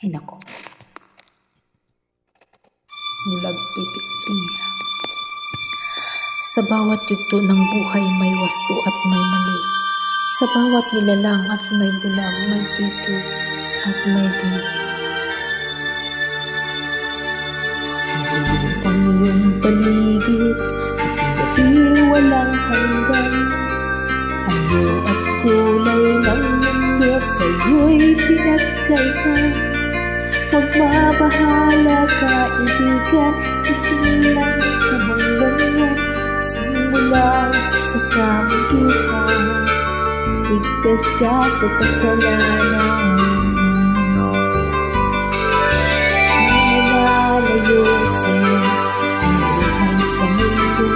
Ay nako, bulag titik niya. Sa bawat yugto ng buhay may wasto at may mali. Sa bawat nilalang at may bulag, may pito at may di. Ang iyong paligid at ang gabi walang hanggan. Anyo at kulay ng mundo sa'yo'y pinagkaitan. Huwag mabahala kaibigan, isilang habang ganyan. Simula sa kamunduhan, ligtas ka sa kasalanan. Di malalayo sa'yo ang buhay sa mundo.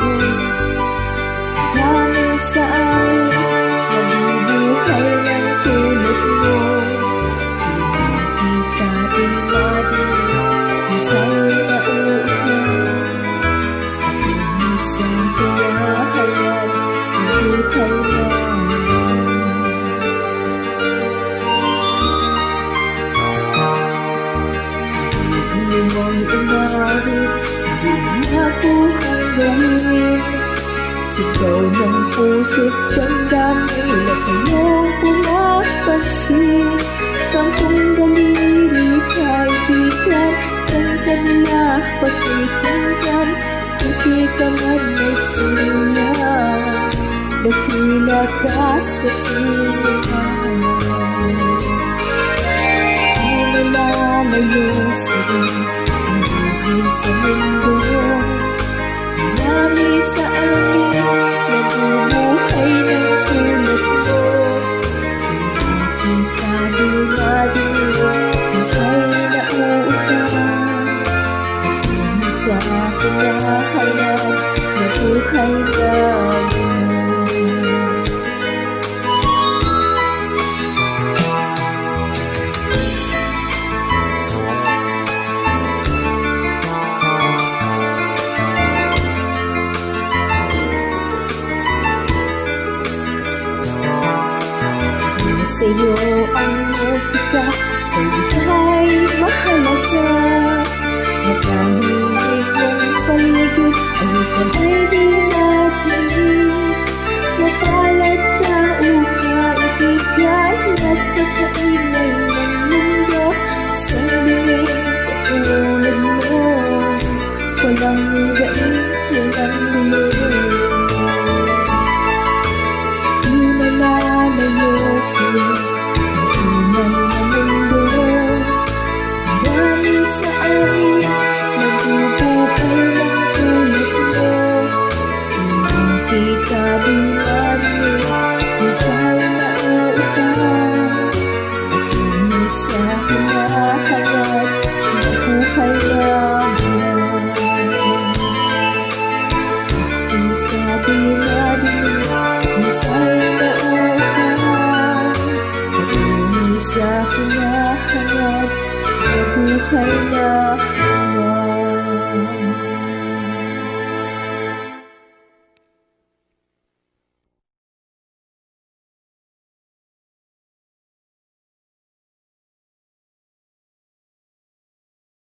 Marami sa amin nabubuhay ng tulad mo. Di kita tinglabi, minsan nauulan. Patungo sa pinahayag ng buhay namin. Hindi mo umawit, hindi mo ako hangganin. Sigaw ng puso't damdamin mula sa'yong pumapansin. Sampung daliri kaibigan, kanya pagkikinggan. Hindi ka man may singa, dakila ka sa sinuhan. Di malalayo sa'yo ang buhay sa mundo. Marami sa amin nabubuhay ng tulad